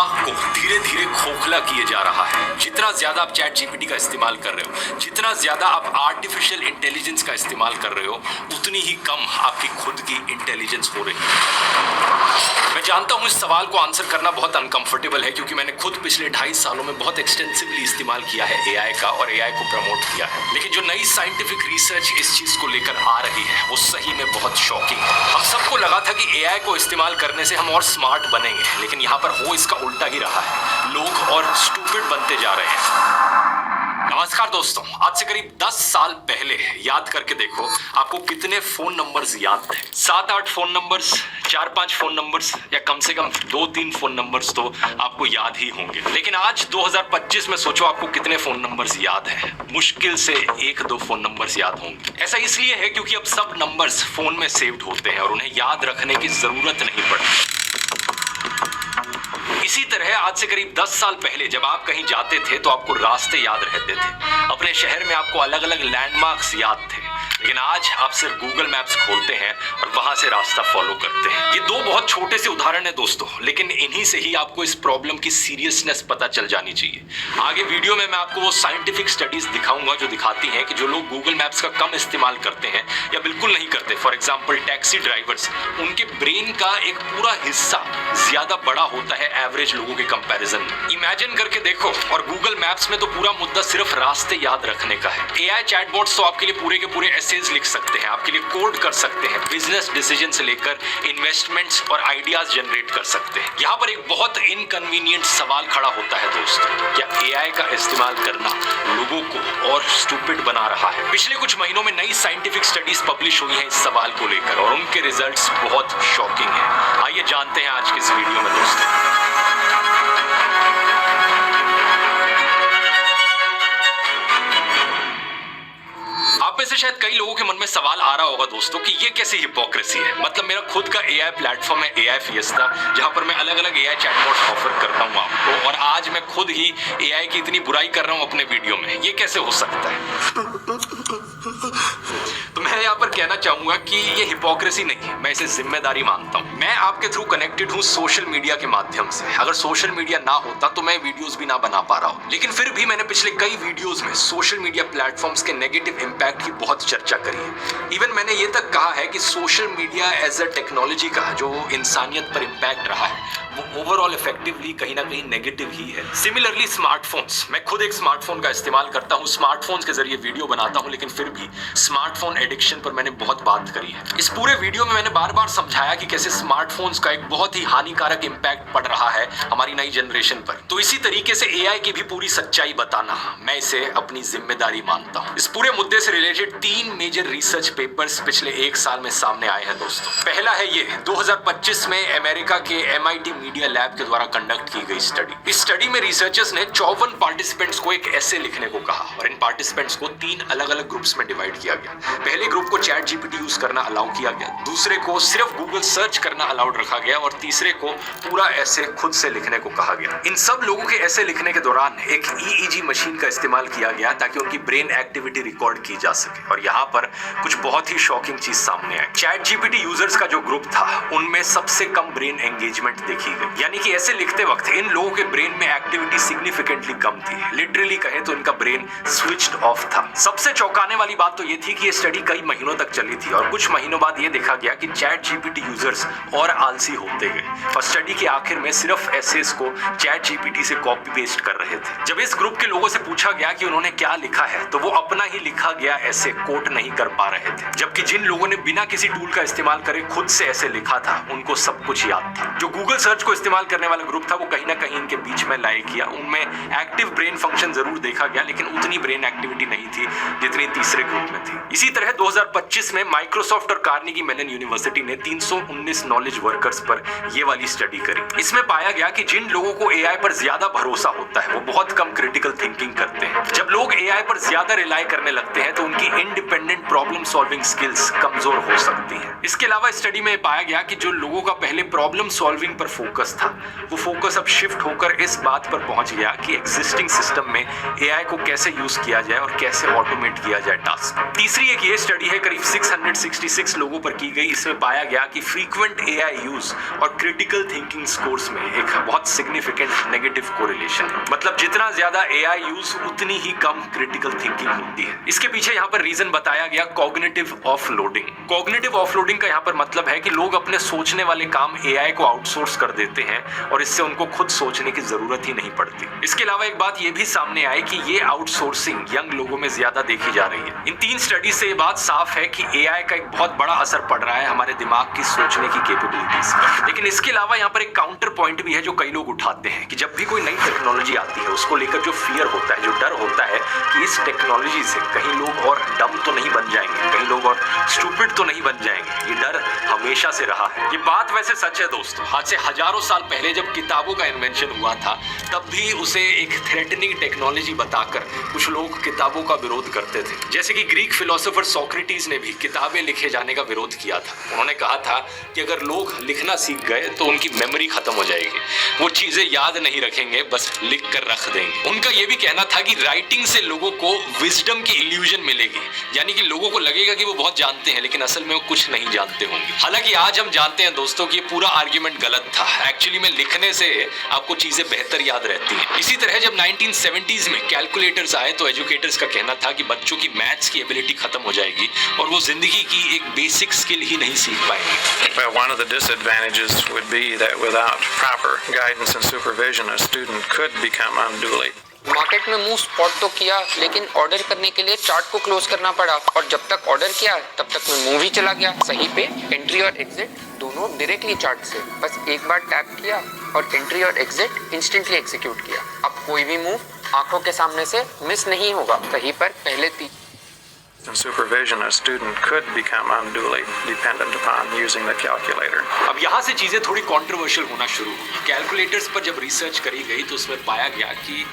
को धीरे धीरे खोखला किए जा रहा है। जितना ज्यादा आप चैट जीपीटी का इस्तेमाल कर रहे हो, जितना ज्यादा आप आर्टिफिशियल इंटेलिजेंस का इस्तेमाल कर रहे हो, उतनी ही कम आपकी खुद की इंटेलिजेंस हो रही है। मैं जानता हूं इस सवाल को आंसर करना बहुत अनकंफर्टेबल है, क्योंकि मैंने खुद पिछले 2.5 सालों में बहुत एक्सटेंसिवली इस्तेमाल किया है एआई का और एआई को प्रमोट किया है। लेकिन जो नई साइंटिफिक रिसर्च इस चीज को लेकर आ रही है वो सही में बहुत शॉकिंग है। हम सबको लगा था कि एआई को इस्तेमाल करने से हम और स्मार्ट बनेंगे, लेकिन यहाँ पर हो इसका उल्टा ही रहा है। लोग और स्टूपिड बनते जा रहे हैं। नमस्कार दोस्तों, आज से करीब 10 साल पहले याद करके देखो आपको कितने फोन नंबर्स याद थे। 7-8 फोन नंबर्स, 4-5 फोन नंबर्स, या कम से कम 2-3 फोन नंबर्स तो आपको याद ही होंगे। लेकिन आज 2025 में सोचो आपको कितने फोन नंबर्स याद हैं। मुश्किल से 1-2 फोन नंबर्स याद होंगे। ऐसा इसलिए है क्योंकि अब सब नंबर्स फोन में सेव्ड होते हैं और उन्हें याद रखने की जरूरत नहीं पड़ती। इसी तरह आज से करीब 10 साल पहले जब आप कहीं जाते थे तो आपको रास्ते याद रहते थे। अपने शहर में आपको अलग अलग लैंडमार्क्स याद थे। लेकिन आज आप सिर्फ गूगल मैप्स खोलते हैं और वहां से रास्ता फॉलो करते हैं। ये 2 बहुत छोटे से उदाहरण है दोस्तों, लेकिन इन्हीं से ही आपको इस प्रॉब्लम की सीरियसनेस पता चल जानी चाहिए। आगे वीडियो में मैं आपको वो साइंटिफिक स्टडीज दिखाऊंगा जो दिखाती हैं कि जो लोग गूगल मैप्स का कम इस्तेमाल करते हैं या बिल्कुल नहीं करते, फॉर एग्जाम्पल टैक्सी ड्राइवर्स, उनके ब्रेन का एक पूरा हिस्सा ज्यादा बड़ा होता है एवरेज लोगों के कंपैरिजन में। इमेजिन करके देखो, और गूगल मैप्स में तो पूरा मुद्दा सिर्फ रास्ते याद रखने का है। एआई चैटबॉट्स तो आपके लिए पूरे के पूरे एसेज लिख सकते हैं, आपके लिए कोड कर सकते हैं, बिजनेस डिसीजन से लेकर इन्वेस्टमेंट्स और आइडियाज जनरेट कर सकते हैं। यहाँ पर एक बहुत इनकन्वीनियंट सवाल खड़ा होता है दोस्तों, क्या एआई का इस्तेमाल करना लोगों को और स्टूपिड बना रहा है? पिछले कुछ महीनों में नई साइंटिफिक स्टडीज पब्लिश हुई हैं इस सवाल को लेकर और उनके रिजल्ट्स बहुत शॉकिंग हैं। आइए जानते हैं आज के इस वीडियो में दोस्तों। आप में से शायद कई लोगों के मन में सवाल आ रहा होगा दोस्तों कि ये कैसी हिपोक्रेसी है। मतलब मेरा खुद का एआई प्लेटफॉर्म है एआई फिएस्टा, जहां पर मैं अलग अलग एआई चैटबॉट्स ऑफर करता हूं आपको, और आज मैं खुद ही एआई की इतनी बुराई कर रहा हूं अपने वीडियो में। ये कैसे हो सकता है? तो मैं यहाँ पर कहना चाहूंगा कि ये हिपोक्रेसी नहीं, मैं इसे जिम्मेदारी मानता हूँ। मैं आपके थ्रू कनेक्टेड हूँ सोशल मीडिया के माध्यम से। अगर सोशल मीडिया ना होता तो मैं वीडियोस भी ना बना पा रहा हूँ, लेकिन फिर भी मैंने पिछले कई वीडियोस में सोशल मीडिया प्लेटफॉर्म्स के नेगेटिव इंपैक्ट की बहुत चर्चा करी है। इवन मैंने ये तक कहा है कि social media as a technology का जो इंसानियत पर इंपैक्ट रहा है वो ओवरऑल इफेक्टिवली कहीं ना कहीं नेगेटिव ही है। सिमिलरली स्मार्टफोन्स, मैं खुद एक स्मार्टफोन का इस्तेमाल करता हूँ, स्मार्टफोन्स के जरिए वीडियो बनाता हूँ, लेकिन फिर भी स्मार्टफोन एडिक्शन पर मैंने बहुत बात करी है। इस पूरे वीडियो में मैंने बार बार समझाया कि कैसे स्मार्टफोन्स का एक बहुत ही हानिकारक इंपैक्ट पड़ रहा है हमारी नई जनरेशन पर। तो इसी तरीके से एआई की भी पूरी सच्चाई बताना मैं इसे अपनी जिम्मेदारी मानता हूँ। इस पूरे मुद्दे से रिलेटेड 3 मेजर रिसर्च पेपर्स पिछले 1 साल में सामने आए हैं दोस्तों। पहला है ये 2025 में अमेरिका के MIT मीडिया लैब के द्वारा कंडक्ट की गई स्टडी। इस स्टडी में रिसर्चर्स ने 54 पार्टिसिपेंट्स को एक ऐसे लिखने को कहा और इन पार्टिसिपेंट्स को 3 अलग अलग ग्रुप्स में डिवाइड किया गया। पहले ग्रुप को चैट जीपीटी यूज करना अलाउ किया गया, दूसरे को सिर्फ गूगल सर्च करना अलाउड रखा गया और तीसरे को पूरा ऐसे खुद से लिखने को कहा गया। इन सब लोगों के ऐसे लिखने के दौरान एक EEG मशीन का इस्तेमाल किया गया ताकि उनकी ब्रेन एक्टिविटी रिकॉर्ड की जा सके। और यहाँ पर कुछ बहुत ही शॉकिंग चीज सामने आई। चैट जीपीटी यूजर्स का जो ग्रुप था उनमें सबसे कम ब्रेन एंगेजमेंट देखी गई, यानी कि ऐसे लिखते वक्त इन लोगों के ब्रेन में एक्टिविटी सिग्निफिकेंटली कम थी। लिटरली कहे तो इनका ब्रेन स्विच्ड ऑफ था। सबसे चौंकाने वाली बात तो ये थी कि ये स्टडी कई महीनों तक चली थी और कुछ महीनों बाद ये देखा गया कि चैट जीपीटी यूजर्स और आलसी होते गए और स्टडी के आखिर में सिर्फ एसेस को चैट जीपीटी से कॉपी पेस्ट कर रहे थे। जब इस ग्रुप के लोगों से पूछा गया कि उन्होंने क्या लिखा है तो वो अपना ही लिखा गया ऐसे कोट नहीं कर पा रहे थे, जबकि जिन लोगों ने बिना किसी टूल का इस्तेमाल करे खुद से ऐसे लिखा था उनको सब कुछ याद था। जो गूगल सर्च को इस्तेमाल करने वाला ग्रुप था वो कहीं ना कहीं इनके बीच में लाए किया। उनमें एक्टिव ब्रेन फंक्शन जरूर देखा गया, लेकिन उतनी ब्रेन एक्टिविटी नहीं थी जितनी तीसरे ग्रुप में थी। इसी तरह 2025 में माइक्रोसॉफ्ट और कार्नेगी मेलन यूनिवर्सिटी ने 319 नॉलेज वर्कर्स पर ये वाली स्टडी करी। इसमें पाया गया कि जिन लोगों को एआई पर ज्यादा भरोसा होता है वो बहुत कम क्रिटिकल थिंकिंग करते हैं। जब लोग एआई पर ज्यादा रिलाई करने लगते हैं तो उनकी इंडिपेंडेंट प्रॉब्लम सॉल्विंग स्किल्स कमजोर हो सकती हैं। इसके अलावा स्टडी में पाया गया कि जो लोगों का पहले प्रॉब्लम सॉल्विंग पर फोकस था वो फोकस अब शिफ्ट होकर इस बात पर पहुंच गया कि एग्जिस्टिंग सिस्टम में एआई को कैसे यूज किया जाए और कैसे ऑटोमेट किया जाए टास्क। तीसरी एक ये स्टडी है करीब 666 लोगों पर की गई। इसमें पाया गया कि फ्रीक्वेंट एआई यूज और क्रिटिकल थिंकिंग स्कोर्स में एक बहुत सिग्निफिकेंट नेगेटिव कोरिलेशन। मतलब जितना ज्यादा एआई यूज उतनी ही कम क्रिटिकल थिंकिंग होती है। इसके पीछे यहाँ पर रीजन बताया गया कॉग्निटिव ऑफलोडिंग। कॉग्निटिव ऑफलोडिंग का यहाँ पर मतलब है कि लोग अपने सोचने वाले काम एआई को आउटसोर्स कर देते हैं और इससे उनको खुद सोचने की जरूरत ही नहीं पड़ती। इसके अलावा एक बात ये भी सामने आई कि ये आउटसोर्सिंग यंग लोगों में ज्यादा देखी जा रही है। इन 3 स्टडी से ये बात साफ है कि एआई का एक बहुत बड़ा असर पड़ रहा है हमारे दिमाग की सोचने की कैपेबिलिटीज पर। लेकिन इसके अलावा यहाँ पर एक काउंटर पॉइंट भी है जो कई लोग उठाते हैं कि जब भी कोई नई टेक्नोलॉजी आती है उसको लेकर जो फियर होता है, जो डर होता है कि इस टेक्नोलॉजी से कहीं लोग और डम तो नहीं बन जाएंगे, कहीं लोग और स्टूपिड तो नहीं बन जाएंगे। ये डर हमेशा से रहा है। ये बात वैसे सच है दोस्तों। आज से हजारों साल पहले जब किताबों का इन्वेंशन हुआ था तब भी उसे एक थ्रेटनिंग टेक्नोलॉजी बताकर कुछ लोग किताबों का विरोध करते थे। जैसे कि ग्रीक फिलोसोफर सोक्रेटिस ने भी किताबें लिखे जाने का विरोध किया था। उन्होंने कहा था कि अगर लोग लिखना सीख गए तो उनकी मेमोरी खत्म हो जाएगी, वो चीजें याद नहीं रखेंगे, बस लिख कर रख देंगे। उनका यह भी कहना था कि राइटिंग से लोगों को विजडम की इल्यूजन मिलेगी, यानी कि लोगों को लगेगा कि वो बहुत जानते हैं लेकिन असल में वो कुछ नहीं जानते होंगे। हालांकि आज हम जानते हैं दोस्तों कि ये पूरा आर्ग्यूमेंट गलत था। एक्चुअली में लिखने से आपको चीजें बेहतर याद रहती हैं। इसी तरह जब 1970s में कैलकुलेटर्स आए तो एजुकेटर्स का कहना था कि बच्चों की मैथ्स की एबिलिटी खत्म हो जाएगी और वो जिंदगी की एक बेसिक स्किल ही नहीं सीख पाएंगे। Well, one of the disadvantages would be that without proper guidance and supervision, a student could become unduly. Market में मुंह स्पॉट तो किया लेकिन ऑर्डर करने के लिए चार्ट को क्लोज करना पड़ा और जब तक ऑर्डर किया तब तक मैं मूव ही चला गया। सही पे एंट्री और एग्जिट दोनों डायरेक्टली चार्ट से, बस एक बार टैप किया और एंट्री और एग्जिट इंस्टेंटली एग्जीक्यूट किया। अब कोई भी मूव आंखों के सामने से मिस नहीं होगा। सही पर पहले And supervision, a student could become unduly dependent upon using the calculator. अब यहाँ से चीजें थोड़ी कंट्रोवर्शियल होना शुरू हुई। कैलकुलेटर्स पर जब रिसर्च करी गई तो उसमें पाया गया कि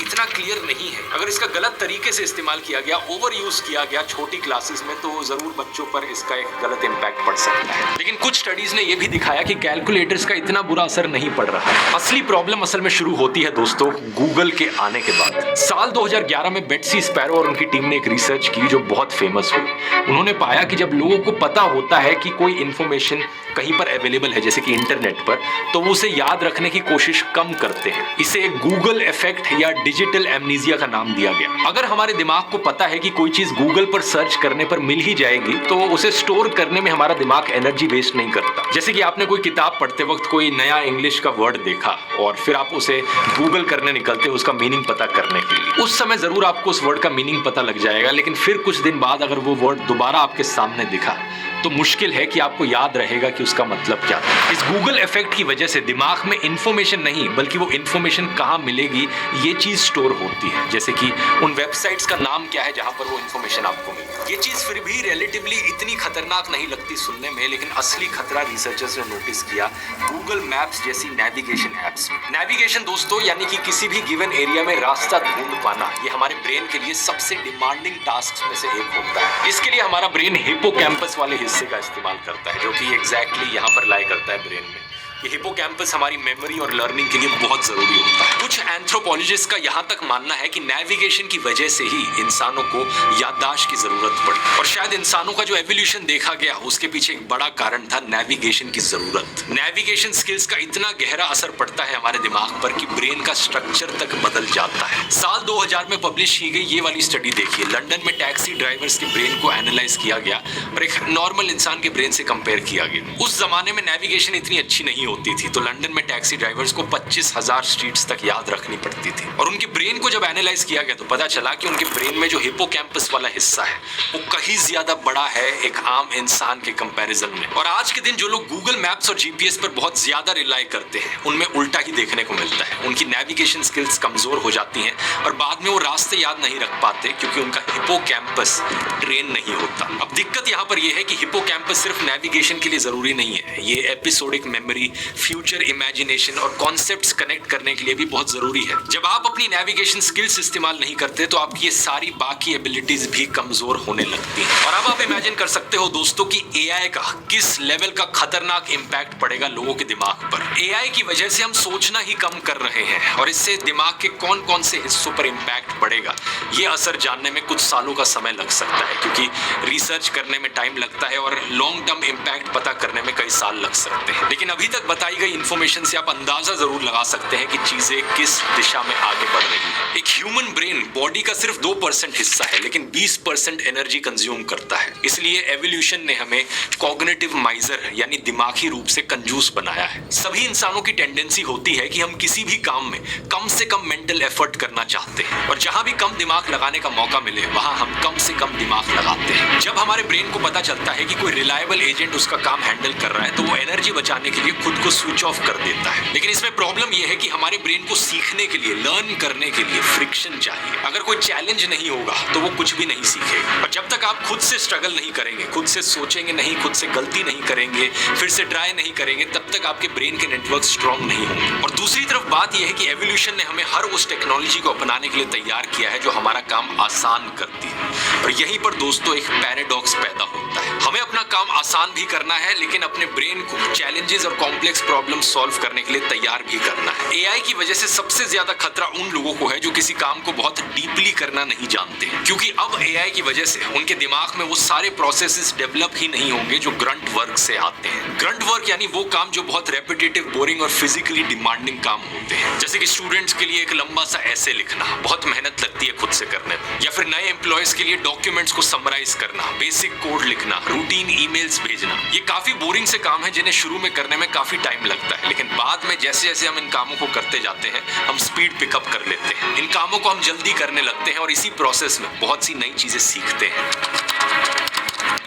इतना क्लियर नहीं है। अगर इसका गलत तरीके से इस्तेमाल किया गया, ओवर यूज किया गया छोटी क्लासेस में, तो जरूर बच्चों पर इसका एक गलत इम्पैक्ट पड़ सकता है। लेकिन कुछ स्टडीज ने यह भी दिखाया कि कैलकुलेटर्स का इतना बुरा असर नहीं पड़ रहा है। असली प्रॉब्लम असल में शुरू होती है दोस्तों गूगल के आने के बाद। साल 2011 में बेट्सी स्पैरो और उनकी टीम ने एक रिसर्च की जो बहुत फेमस हुई। उन्होंने पाया कि जब लोगों को पता होता है कि कोई इंफॉर्मेशन कहीं पर अवेलेबल है, जैसे कि इंटरनेट पर, तो वो उसे याद रखने की कोशिश कम करते हैं। इसे गूगल इफेक्ट या डिजिटल एमनीजिया का नाम दिया गया। अगर हमारे दिमाग को पता है कि कोई चीज गूगल पर सर्च करने पर मिल ही जाएगी तो उसे स्टोर करने में हमारा दिमाग एनर्जी वेस्ट नहीं करता। जैसे कि आपने कोई किताब पढ़ते वक्त कोई नया इंग्लिश का वर्ड देखा और फिर आप उसे गूगल करने निकलते हो उसका मीनिंग पता करने के लिए। उस समय जरूर आपको उस वर्ड का मीनिंग पता लग जाएगा, लेकिन फिर कुछ दिन बाद अगर वो वर्ड दोबारा आपके सामने दिखा तो मुश्किल है कि आपको याद रहेगा कि उसका मतलब क्या था। इस गूगल इफेक्ट की वजह से दिमाग में इंफॉर्मेशन नहीं बल्कि वो इंफॉर्मेशन कहाँ मिलेगी ये चीज स्टोर होती है। जैसे कि उन वेबसाइट्स का नाम क्या है जहां पर वो इंफॉर्मेशन आपको मिलती है। ये चीज फिर भी रिलेटिवली इतनी खतरनाक नहीं लगती सुनने में, लेकिन असली खतरा रिसर्चर्स ने नोटिस किया गूगल मैप्स जैसी नेविगेशन एप्स में। नेविगेशन दोस्तों यानी कि किसी भी गिवन एरिया में रास्ता ढूंढ पाना, ये हमारे ब्रेन के लिए सबसे डिमांडिंग टास्क में से एक होता है। इसके लिए हमारा ब्रेन हिप्पोकैम्पस वाले हिस्से का इस्तेमाल करता है जो कि एग्जैक्टली यहाँ पर लाई करता है ब्रेन में। ये हिप्पोकैम्पस हमारी मेमोरी और लर्निंग के लिए बहुत जरूरी होता है। कुछ एंथ्रोपोलॉजिस्ट का यहाँ तक मानना है कि नेविगेशन की वजह से ही इंसानों को याददाश्त की जरूरत पड़ी और शायद इंसानों का जो एवोल्यूशन देखा गया उसके पीछे एक बड़ा कारण था नेविगेशन की जरूरत। नेविगेशन स्किल्स का इतना गहरा असर पड़ता है हमारे दिमाग पर कि ब्रेन का स्ट्रक्चर तक बदल जाता है। साल 2000 में पब्लिश की गई ये वाली स्टडी देखिए। लंदन में टैक्सी ड्राइवर्स के ब्रेन को एनालाइज किया गया और एक नॉर्मल इंसान के ब्रेन से कंपेयर किया गया। उस जमाने में नेविगेशन इतनी अच्छी नहीं होती थी तो लंदन में टैक्सी ड्राइवर्स को 25,000 स्ट्रीट्स तक याद रखनी पड़ती थी और उनके ब्रेन को जब एनालाइज किया गया तो पता चला कि उनके ब्रेन में जो हिप्पोकैम्पस वाला हिस्सा है वो कहीं ज्यादा बड़ा है एक आम इंसान के कंपैरिजन में। और आज के दिन जो लोग गूगल मैप्स और जीपीएस पर बहुत ज्यादा रिलाई करते हैं उनमें उल्टा ही देखने को मिलता है। उनकी नेविगेशन स्किल्स कमजोर हो जाती हैं और बाद में वो रास्ते याद नहीं रख पाते क्योंकि उनका हिप्पोकैम्पस ट्रेन नहीं होता। अब दिक्कत यहाँ पर यह है कि हिप्पोकैम्पस सिर्फ नेविगेशन के लिए जरूरी नहीं है, ये एपिसोडिक मेमोरी, फ्यूचर इमेजिनेशन और कॉन्सेप्ट्स कनेक्ट करने के लिए भी बहुत जरूरी है। जब आप अपनी नेविगेशन स्किल्स इस्तेमाल नहीं करते तो आपकी ये सारी बाकी एबिलिटीज भी कमजोर होने लगती हैं। और अब आप इमेजिन कर सकते हो दोस्तों कि एआई का किस लेवल का खतरनाक इंपैक्ट पड़ेगा लोगों के दिमाग पर। एआई की वजह से हम सोचना ही कम कर रहे हैं और इससे दिमाग के कौन कौन से हिस्सों पर इंपैक्ट पड़ेगा ये असर जानने में कुछ सालों का समय लग सकता है क्योंकि रिसर्च करने में टाइम लगता है और लॉन्ग टर्म इंपैक्ट पता करने में कई साल लग सकते हैं। लेकिन अभी तक बताई गई इंफॉर्मेशन से आप अंदाजा जरूर लगा सकते हैं कि चीजें किस दिशा में आगे बढ़ रही हैं। एक ह्यूमन ब्रेन बॉडी का सिर्फ 2% हिस्सा है, लेकिन 20% एनर्जी कंज्यूम करता है। इसलिए एवोल्यूशन ने हमें कॉग्निटिव माइजर यानी दिमागी रूप से कंजूस बनाया है। सभी इंसानों की टेंडेंसी होती है कि हम किसी भी काम में कम से कम मेंटल एफर्ट करना चाहते हैं, और जहां भी कम दिमाग लगाने का मौका मिले वहां हम कम से कम दिमाग लगाते हैं। जब हमारे ब्रेन को पता चलता है कि कोई रिलायबल एजेंट उसका काम हैंडल कर रहा है तो वो एनर्जी बचाने के लिए खुद को स्विच ऑफ कर देता है। लेकिन इसमें प्रॉब्लम यह है कि हमारे ब्रेन को सीखने के लिए, लर्न करने के लिए फ्रिक्शन चाहिए। अगर कोई चैलेंज नहीं होगा तो वो कुछ भी नहीं सीखेगा। और जब तक आप खुद से स्ट्रगल नहीं करेंगे, खुद से सोचेंगे नहीं, खुद से गलती नहीं करेंगे, फिर से ट्राई नहीं करेंगे, तब तक आपके ब्रेन के नेटवर्क स्ट्रांग नहीं होंगे। और दूसरी तरफ बात यह है कि एवोल्यूशन ने हमें हर उस टेक्नोलॉजी को अपनाने के लिए तैयार किया है जो हमारा काम आसान करती है। और यहीं पर दोस्तों एक पैराडॉक्स पैदा होता है। हमें अपना काम आसान भी करना है, लेकिन अपने ब्रेन को चैलेंजेस और कॉम्प्लेक्स प्रॉब्लम सॉल्व करने के लिए तैयार भी करना है। एआई की वजह से सबसे ज्यादा खतरा उन लोगों को है जो किसी काम को बहुत डीपली करना नहीं जानते हैं, क्योंकि अब एआई की वजह से उनके दिमाग में वो सारे प्रोसेसेस डेवलप ही नहीं होंगे जो ग्रंट वर्क से आते हैं। ग्रंट वर्क यानी वो काम जो बहुत रेपिटेटिव, बोरिंग और फिजिकली डिमांडिंग काम होते हैं। जैसे कि स्टूडेंट्स के लिए एक लंबा सा ऐसे लिखना, बहुत मेहनत लगती है खुद से करने में, या फिर नए एम्प्लॉयज के लिए डॉक्यूमेंट्स को समराइज करना, बेसिक कोड लिखना, रूटीन ईमेल्स भेजना। ये काफी बोरिंग से काम है जिन्हें शुरू में करने में काफी टाइम लगता है, लेकिन बाद में जैसे जैसे हम इन कामों को करते जाते हैं हम स्पीड पिकअप कर लेते हैं। इन कामों को हम जल्दी करने लगते हैं और इसी प्रोसेस में बहुत सी नई चीजें सीखते हैं।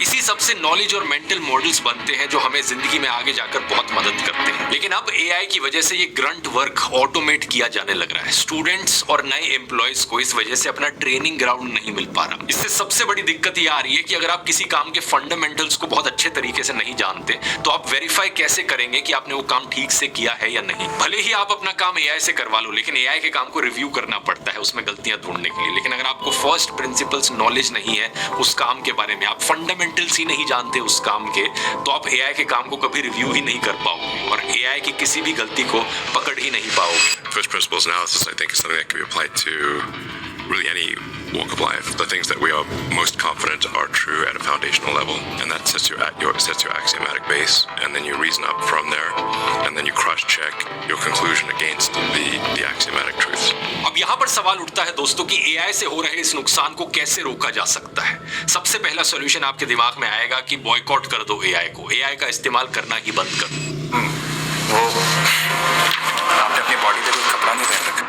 इसी सबसे नॉलेज और मेंटल मॉडल्स बनते हैं जो हमें जिंदगी में आगे जाकर बहुत मदद करते हैं। लेकिन अब एआई की वजह से ये ग्रंट वर्क ऑटोमेट किया जाने लग रहा है। स्टूडेंट्स और नए एम्प्लॉयज को इस वजह से अपना ट्रेनिंग ग्राउंड नहीं मिल पा रहा। इससे सबसे बड़ी दिक्कत ये आ रही है कि अगर आप किसी काम के फंडामेंटल्स को बहुत अच्छे तरीके से नहीं जानते तो आप वेरीफाई कैसे करेंगे कि आपने वो काम ठीक से किया है या नहीं। भले ही आप अपना काम एआई से करवा लो, लेकिन एआई के काम को रिव्यू करना पड़ता है उसमें गलतियां ढूंढने के लिए। लेकिन अगर आपको फर्स्ट प्रिंसिपल्स नॉलेज नहीं है उस काम के बारे में, आप फंडामेंटल्स ही नहीं जानते उस काम के, तो आप एआई के काम को कभी रिव्यू ही नहीं कर पाओगे और एआई की किसी भी गलती को पकड़ ही नहीं पाओगे। First principles analysis, I think, is something that can be applied to really any walk of life. The things that we are most confident are true at a foundational level, and that sets your axiomatic base, and then you reason up from there, and then you cross-check your conclusion against the axiomatic truths. अब यहाँ पर सवाल उठता है दोस्तों कि AI से हो रहे इस नुकसान को कैसे रोका जा सकता है। सबसे पहला सॉल्यूशन आपके दिमाग में आएगा कि बॉयकॉट कर दो एआई को, एआई का इस्तेमाल करना ही बंद कर दो। वो आपने अपनी बॉडी पे कोई कपड़ा नहीं पहन रखा।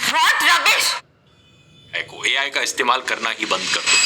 What rubbish! एआई का इस्तेमाल करना ही बंद कर दो।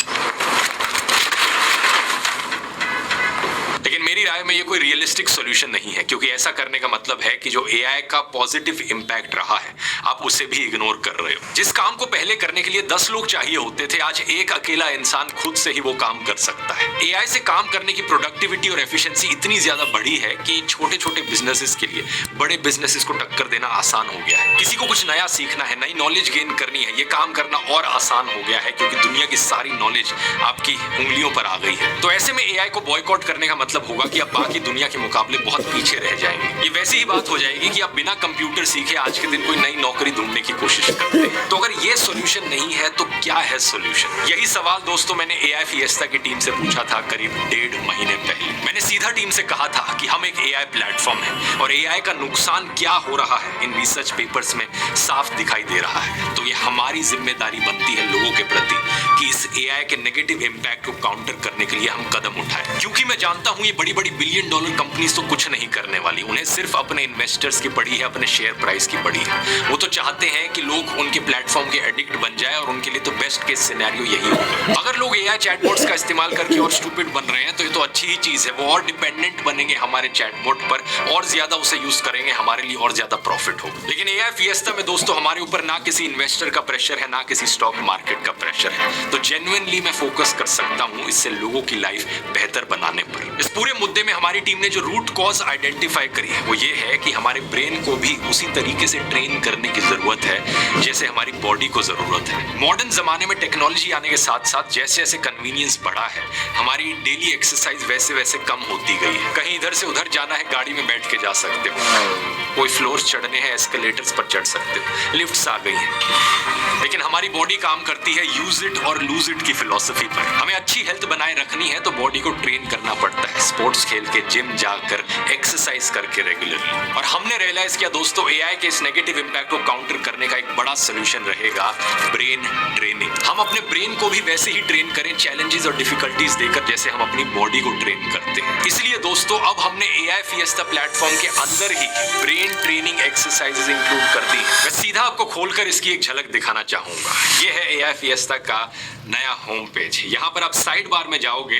लेकिन मेरी राय में ये कोई रियलिस्टिक सॉल्यूशन नहीं है, क्योंकि ऐसा करने का मतलब है कि जो एआई का पॉजिटिव इंपैक्ट रहा है आप उसे भी इग्नोर कर रहे हो। जिस काम को पहले करने के लिए 10 लोग चाहिए होते थे, आज एक अकेला इंसान खुद से ही वो काम कर सकता है। एआई से काम करने की प्रोडक्टिविटी और एफिशिएंसी इतनी ज्यादा बढ़ी है कि छोटे छोटे बिजनेसेस के लिए बड़े बिजनेसेस को टक्कर देना आसान हो गया है। किसी को कुछ नया सीखना है, नई नॉलेज गेन करनी है, ये काम करना और आसान हो गया है, क्योंकि दुनिया की सारी नॉलेज आपकी उंगलियों पर आ गई है। तो ऐसे में एआई को बॉयकॉट करने का मतलब होगा कि आप बाकी दुनिया के मुकाबले बहुत पीछे रह जाएंगे। ये वैसी ही बात हो जाएगी कि आप बिना कंप्यूटर सीखे आज के दिन कोई नई नौकरी ढूंढने की कोशिश करते हैं। तो अगर ये सॉल्यूशन नहीं है तो क्या है सॉल्यूशन? यही सवाल दोस्तों मैंने एआई फिएस्टा की टीम से पूछा था करीब 1.5 महीने पहले। मैंने सीधा टीम से कहा था कि हम एक एआई प्लेटफॉर्म है और एआई का नुकसान क्या हो रहा है इन रिसर्च पेपर्स में साफ दिखाई दे रहा है। तो ये हमारी जिम्मेदारी बनती है लोगों के प्रति कि इस एआई के नेगेटिव इंपैक्ट को काउंटर करने के लिए हम कदम उठाएं। क्योंकि मैं जानता हूं ये बड़ी बड़ी $billion कंपनीज तो कुछ नहीं करने वाली, उन्हें सिर्फ अपने इन्वेस्टर्स की पड़ी है, अपने शेयर प्राइस की पड़ी है। वो तो चाहते हैं कि लोग उनके प्लेटफॉर्म के एडिक्ट बन जाए और उनके लिए तो बेस्ट केस सिनेरियो यही होगा। अगर लोग एआई चैटबॉट्स का इस्तेमाल करके और स्टूपिड बन रहे हैं तो ये तो अच्छी ही चीज है। वो और डिपेंडेंट बनेंगे हमारे चैटबॉट पर और ज्यादा उसे यूज करेंगे, हमारे लिए और ज्यादा प्रॉफिट होगा। लेकिन एआई फिएस्टा में दोस्तों हमारे ऊपर ना किसी इन्वेस्टर का प्रेशर है, ना किसी स्टॉक मार्केट का प्रेशर है। तो जेन्युइनली मैं फोकस कर सकता हूँ इससे लोगों की लाइफ बेहतर बनाने पर। इस पूरे मुद्दे में हमारी टीम ने जो रूट कॉज आइडेंटिफाई करी है वो ये है कि हमारे ब्रेन को भी उसी तरीके से ट्रेन करने की जरूरत है जैसे हमारी बॉडी को जरूरत है। मॉडर्न जमाने में टेक्नोलॉजी आने के साथ साथ जैसे जैसे कन्वीनियंस बढ़ा है, हमारी डेली एक्सरसाइज वैसे वैसे कम होती गई है। कहीं इधर से उधर जाना है गाड़ी में बैठ के जा सकते हो, कोई फ्लोर्स चढ़ने हैं, एस्केलेटर्स पर चढ़ सकते हो, लिफ्ट्स आ गई हैं। लेकिन हमारी बॉडी काम करती है यूज इट और लूज इट की फिलॉसफी पर। हमें अच्छी हेल्थ बनाए रखनी है तो बॉडी को ट्रेन करना पड़ता है, स्पोर्ट्स खेल के, जिम जाकर, एक्सरसाइज करके रेगुलरली। और हमने रियलाइज किया दोस्तों, एआई के इस नेगेटिव इंपैक्ट को काउंटर करने का एक बड़ा सोल्यूशन रहेगा ब्रेन ट्रेनिंग। हम अपने ब्रेन को भी वैसे ही ट्रेन करें, चैलेंजेस और डिफिकल्टीज देकर, जैसे हम अपनी बॉडी को ट्रेन करते हैं। इसलिए दोस्तों अब हमने एआई फिएस्टा प्लेटफॉर्म के अंदर ही ब्रेन ट्रेनिंग एक्सरसाइजेज इंक्लूड कर दी। मैं सीधा आपको खोलकर इसकी एक झलक दिखाना चाहूंगा। ये है एआई फिएस्टा का नया होम पेज। यहाँ पर आप साइड बार में जाओगे,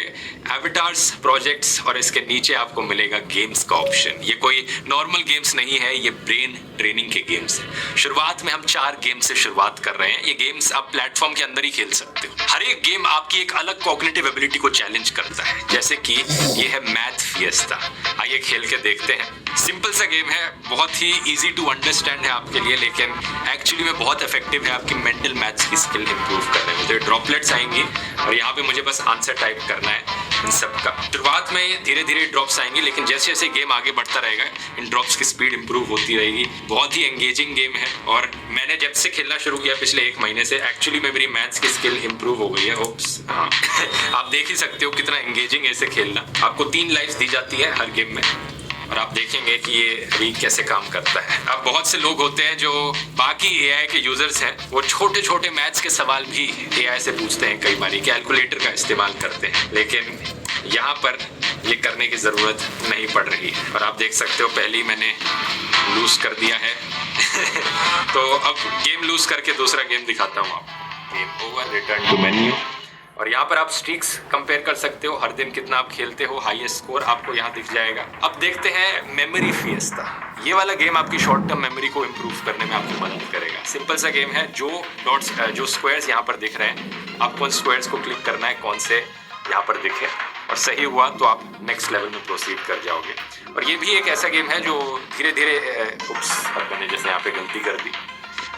एवेटार्स, प्रोजेक्ट्स, और इसके नीचे आपको मिलेगा गेम्स का ऑप्शन। ये कोई नॉर्मल गेम्स नहीं है, ये ब्रेन ट्रेनिंग के गेम्स हैं। शुरुआत में हम 4 गेम से शुरुआत कर रहे हैं। ये गेम्स आप प्लेटफॉर्म के अंदर ही खेल सकते हो। हर एक गेम आपकी एक अलग कॉग्निटिव एबिलिटी को चैलेंज करता है, जैसे कि ये है मैथ फिएस्टा। आइए खेल के देखते हैं। सिंपल सा गेम है, बहुत ही इजी टू अंडरस्टैंड है आपके लिए, लेकिन एक्चुअली में बहुत इफेक्टिव है आपकी मेंटल मैथ्स की स्किल इंप्रूव करने में। तो ड्रॉपलेट्स आएंगी और यहाँ पे मुझे बस आंसर टाइप करना है इन सब का। शुरुआत में धीरे धीरे ड्रॉप्स आएंगी, लेकिन जैसे जैसे गेम आगे बढ़ता रहेगा इन ड्रॉप्स की स्पीड इंप्रूव होती रहेगी। बहुत ही एंगेजिंग गेम है और मैंने जब से खेलना शुरू किया पिछले 1 महीने से, एक्चुअली में मेरी मैथ्स की स्किल इंप्रूव हो गई है। ओप्स, हाँ आप देख ही सकते हो कितना एंगेजिंग है इसे खेलना। आपको 3 लाइफ्स दी जाती है हर गेम में और आप देखेंगे कि ये अभी कैसे काम करता है। अब बहुत से लोग होते हैं जो बाकी एआई के यूजर्स हैं, वो छोटे छोटे मैथ्स के सवाल भी एआई से पूछते हैं, कई बार कैलकुलेटर का इस्तेमाल करते हैं, लेकिन यहाँ पर ये करने की ज़रूरत नहीं पड़ रही है। और आप देख सकते हो पहले ही मैंने लूज कर दिया है तो अब गेम लूज करके दूसरा गेम दिखाता हूँ आपको। Game over, return to menu. और यहाँ पर आप स्ट्रीक्स कंपेयर कर सकते हो, हर दिन कितना आप खेलते हो, हाईएस्ट स्कोर आपको यहाँ दिख जाएगा। अब देखते हैं मेमोरी फिएस्टा। ये वाला गेम आपकी शॉर्ट टर्म मेमोरी को इम्प्रूव करने में आपकी मदद करेगा। सिंपल सा गेम है, जो स्क्वायर्स यहाँ पर दिख रहे हैं, आपको उन स्क्वायर्स को क्लिक करना है, कौन से यहाँ पर दिखे, और सही हुआ तो आप नेक्स्ट लेवल में प्रोसीड कर जाओगे। और ये भी एक ऐसा गेम है जो धीरे धीरे मैंने जैसे यहाँ पे गलती कर दी,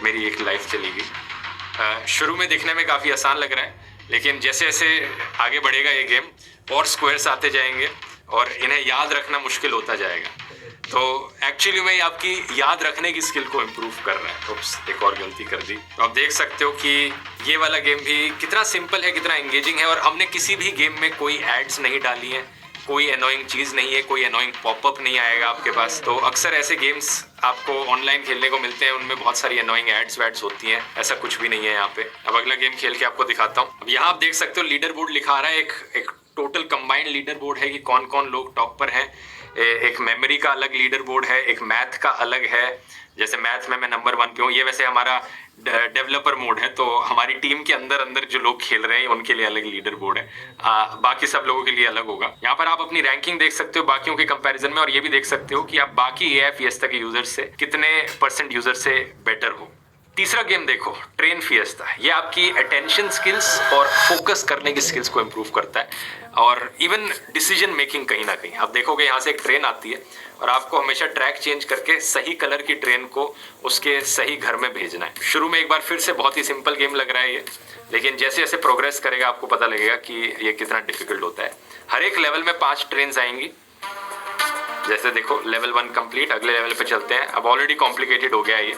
मेरी एक लाइफ चली गई। शुरू में दिखने में काफ़ी आसान लग रहा है, लेकिन जैसे जैसे आगे बढ़ेगा ये गेम और स्क्वायर्स आते जाएंगे और इन्हें याद रखना मुश्किल होता जाएगा। तो एक्चुअली में आपकी याद रखने की स्किल को इम्प्रूव कर रहा है। उप्स, एक और गलती कर दी। तो आप देख सकते हो कि ये वाला गेम भी कितना सिंपल है, कितना एंगेजिंग है, और हमने किसी भी गेम में कोई एड्स नहीं डाली है, कोई एनोइंग चीज़ नहीं है, कोई एनोइंग पॉपअप नहीं आएगा आपके पास। तो अक्सर ऐसे गेम्स आपको ऑनलाइन खेलने को मिलते हैं, उनमें बहुत सारी एनोइंग एड्स वैड्स होती हैं, ऐसा कुछ भी नहीं है यहाँ पे। अब अगला गेम खेल के आपको दिखाता हूँ। अब यहाँ आप देख सकते हो लीडर बोर्ड लिखा आ रहा है, एक टोटल कंबाइंड लीडर बोर्ड है कि कौन कौन लोग टॉप पर हैं। एक मेमोरी का अलग लीडर बोर्ड है, एक मैथ का अलग है, जैसे मैथ में मैं नंबर 1 पे हूँ। ये वैसे हमारा डेवलपर मोड है, तो हमारी टीम के अंदर जो लोग खेल रहे हैं उनके लिए अलग लीडर बोर्ड है, बाकी सब लोगों के लिए अलग होगा। यहाँ पर आप अपनी रैंकिंग देख सकते हो बाकियों के कंपैरिजन में, और ये भी देख सकते हो कि आप बाकी एआई फिएस्टा के यूजर से कितने % यूजर से बेटर हो। तीसरा गेम देखो, ट्रेन फिएस्टा। ये आपकी अटेंशन स्किल्स और फोकस करने की स्किल्स को इम्प्रूव करता है, और इवन डिसीजन मेकिंग कहीं ना कहीं। आप देखोगे यहाँ से एक ट्रेन आती है और आपको हमेशा ट्रैक चेंज करके सही कलर की ट्रेन को उसके सही घर में भेजना है। शुरू में एक बार फिर से बहुत ही सिंपल गेम लग रहा है ये, लेकिन जैसे जैसे प्रोग्रेस करेगा आपको पता लगेगा कि ये कितना डिफिकल्ट होता है। हर एक लेवल में 5 ट्रेन आएंगी। जैसे देखो लेवल 1 कंप्लीट, अगले लेवल पे चलते हैं। अब ऑलरेडी कॉम्प्लिकेटेड हो गया है ये,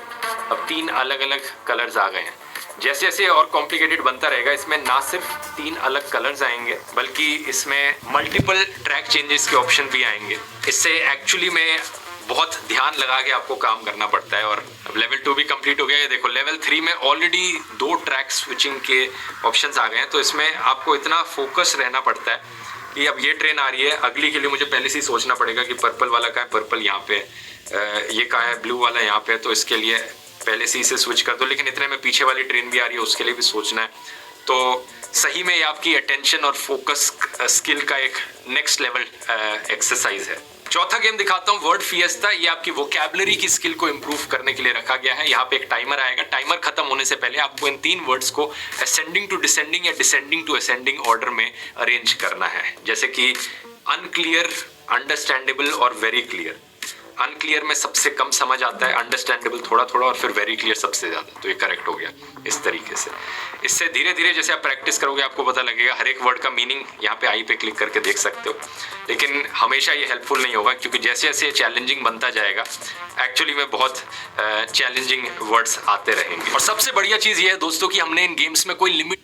अब 3 अलग अलग कलर्स आ गए हैं। जैसे जैसे और कॉम्प्लिकेटेड बनता रहेगा, इसमें ना सिर्फ 3 अलग कलर्स आएंगे, बल्कि इसमें मल्टीपल ट्रैक चेंजेस के ऑप्शन भी आएंगे। इससे एक्चुअली में बहुत ध्यान लगा के आपको काम करना पड़ता है। और अब लेवल 2 भी कंप्लीट हो गया है। देखो लेवल 3 में ऑलरेडी 2 ट्रैक स्विचिंग के ऑप्शंस आ गए हैं, तो इसमें आपको इतना फोकस रहना पड़ता है कि अब ये ट्रेन आ रही है, अगली के लिए मुझे पहले से ही सोचना पड़ेगा कि पर्पल वाला कहाँ है, पर्पल यहाँ पे, ये कहाँ है, ब्लू वाला यहाँ पे, तो इसके लिए पहले से इसे स्विच कर दो। लेकिन इतने में पीछे वाली ट्रेन भी आ रही है, उसके लिए भी सोचना है। तो सही में ये आपकी अटेंशन और फोकस स्किल का एक नेक्स्ट लेवल एक्सरसाइज है। चौथा गेम दिखाता हूँ, वर्ड फिएस्टा। ये आपकी वोकैबुलरी की स्किल को इम्प्रूव करने के लिए रखा गया है। यहाँ पे एक टाइमर आएगा, टाइमर खत्म होने से पहले आपको इन 3 वर्ड्स को असेंडिंग टू डिसेंडिंग या डिसेंडिंग टू असेंडिंग ऑर्डर में अरेंज करना है, जैसे कि अनक्लियर, अंडरस्टैंडेबल और वेरी क्लियर। अनक्लियर में सबसे कम समझ आता है, अंडरस्टैंडेबल थोड़ा थोड़ा, और फिर वेरी क्लियर सबसे ज़्यादा। तो ये करेक्ट हो गया इस तरीके से। इससे धीरे धीरे जैसे आप प्रैक्टिस करोगे आपको पता लगेगा, हर एक वर्ड का मीनिंग यहाँ पे आई पे क्लिक करके देख सकते हो। लेकिन हमेशा ये हेल्पफुल नहीं होगा, क्योंकि जैसे जैसे चैलेंजिंग बनता जाएगा एक्चुअली में बहुत चैलेंजिंग वर्ड्स आते रहेंगे। और सबसे बढ़िया चीज़ ये है दोस्तों कि हमने इन गेम्स में कोई लिमिट